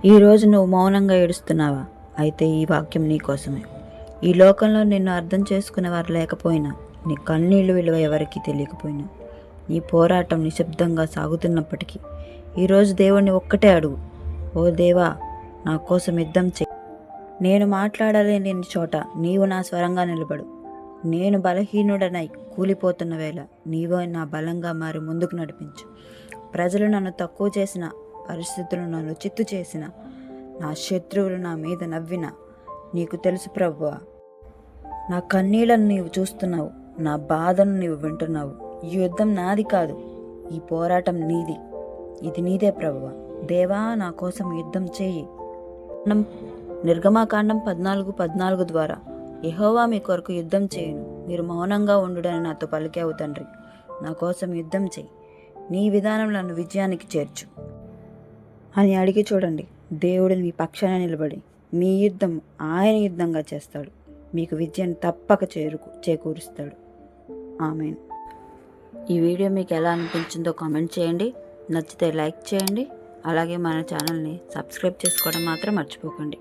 ఈరోజు నువ్వు మౌనంగా ఏడుస్తున్నావా? అయితే ఈ వాక్యం నీకోసమే. ఈ లోకంలో నిన్ను అర్థం చేసుకునేవారు లేకపోయినా, నీ కన్నీళ్లు విలువ ఎవరికీ తెలియకపోయినా, నీ పోరాటం నిశ్శబ్దంగా సాగుతున్నప్పటికీ, ఈరోజు దేవుణ్ణి ఒక్కటే అడుగు. ఓ దేవా, నా కోసం యుద్ధం చేయి. నేను మాట్లాడలేని చోట నీవు నా స్వరంగా నిలబడు. నేను బలహీనుడనై కూలిపోతున్న వేళ నీవు నా బలంగా మారి ముందుకు నడిపించు. ప్రజలు నన్ను తక్కువ చేసిన, పరిస్థితులు నన్ను చిత్తు చేసిన, నా శత్రువులు నా మీద నవ్విన, నీకు తెలుసు ప్రభువా. నా కన్నీళ్లను నీవు చూస్తున్నావు, నా బాధను నీవు వింటున్నావు. ఈ యుద్ధం నాది కాదు, ఈ పోరాటం నీది. ఇది నీదే ప్రభువా. దేవా, నా కోసం యుద్ధం చేయి. నిర్గమాకాండం 14:14 ద్వారా, యెహోవా మీ కొరకు యుద్ధం చేయును, మీరు మౌనంగా ఉండుడని నాతో పలికావు తండ్రి. నా కోసం యుద్ధం చేయి, నీ విధానం నన్ను విజయానికి చేర్చు అని అడిగి చూడండి. దేవుడు మీ పక్షాన నిలబడి మీ యుద్ధం ఆయన యుద్ధంగా చేస్తాడు. మీకు విజయం తప్పక చేకూరుస్తాడు. ఆమేన్. ఈ వీడియో మీకు ఎలా అనిపించిందో కామెంట్ చేయండి. నచ్చితే లైక్ చేయండి. అలాగే మన ఛానల్ని సబ్స్క్రైబ్ చేసుకోవడం మాత్రం మర్చిపోకండి.